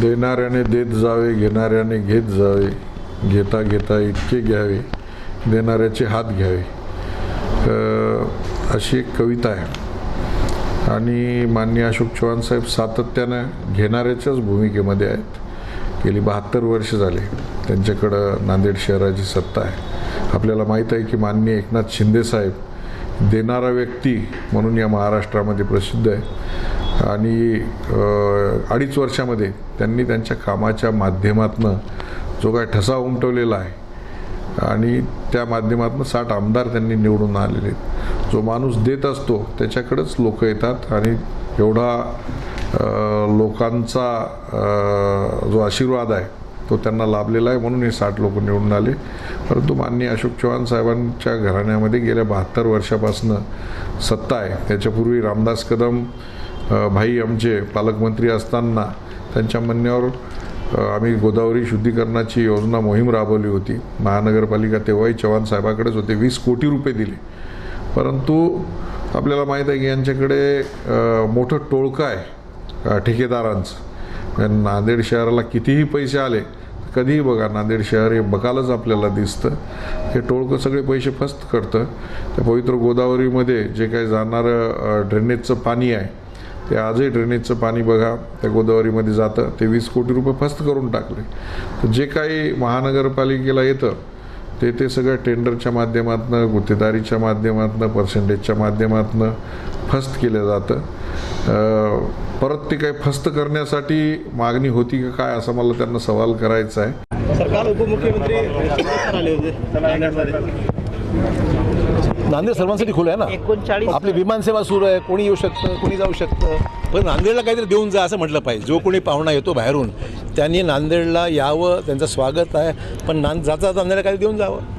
देणाऱ्याने देत जावे, घेणाऱ्याने घेत जावे, घेता घेता इतके घ्यावे, देणाऱ्याचे हात घ्यावे, अशी एक कविता आहे. आणि माननीय अशोक चव्हाण साहेब सातत्यानं घेणाऱ्याच्याच भूमिकेमध्ये आहेत. गेली 72 वर्ष झाले त्यांच्याकडं नांदेड शहराची सत्ता आहे. आपल्याला माहीत आहे की माननीय एकनाथ शिंदे साहेब देणारा व्यक्ती म्हणून या महाराष्ट्रामध्ये प्रसिद्ध आहे. आणि 2.5 वर्षामध्ये त्यांनी त्यांच्या कामाच्या माध्यमातून जो काय ठसा उमटवलेला आहे आणि त्या माध्यमातून 60 आमदार त्यांनी निवडून आलेले आहेत. जो माणूस देत असतो त्याच्याकडेच लोक येतात आणि एवढा लोकांचा जो आशीर्वाद आहे तो त्यांना लाभलेला आहे, म्हणून हे 60 लोक निवडून आले. परंतु माननीय अशोक चव्हाण साहेबांच्या घराण्यामध्ये गेल्या 72 वर्षापासून सत्ता आहे. त्याच्यापूर्वी रामदास कदम भाई आमचे पालकमंत्री असताना त्यांच्या म्हणण्यावर आम्ही गोदावरी शुद्धीकरणाची योजना मोहीम राबवली होती. महानगरपालिका तेव्हाही चव्हाण साहेबाकडेच होते. 20 कोटी रुपये दिले. परंतु आपल्याला माहीत आहे की यांच्याकडे मोठं टोळकं आहे ठेकेदारांचं. नांदेड शहराला कितीही पैसे आले, कधीही बघा नांदेड शहर हे बकालच आपल्याला दिसतं. हे टोळकं सगळे पैसे फस्त करतं. त्या पवित्र गोदावरीमध्ये जे काही जाणारं ड्रेनेजचं पाणी आहे ते आजही ड्रेनेजचं पाणी बघा त्या गोदावरीमध्ये जातं. ते 20 कोटी रुपये फस्त करून टाकले. तर जे काही महानगरपालिकेला येतं ते सगळं टेंडरच्या माध्यमातून, गुत्तेदारीच्या माध्यमातून, पर्सेंटेजच्या माध्यमातून फस्त केलं जातं. परत ते काही फस्त करण्यासाठी मागणी होती का काय असा मला त्यांना सवाल करायचा आहे. सरकार उपमुख्यमंत्री आले होते नांदेड सर्वांसाठी खुलं आहे ना. 39 आपली विमानसेवा सुरू आहे, कोणी येऊ शकतं, कोणी जाऊ शकतं. पण नांदेडला काहीतरी देऊन जा असं म्हटलं पाहिजे. जो कोणी पाहुणा येतो बाहेरून त्यांनी नांदेडला यावं, त्यांचं स्वागत आहे. पण जाता नांदेडला काही देऊन जावं.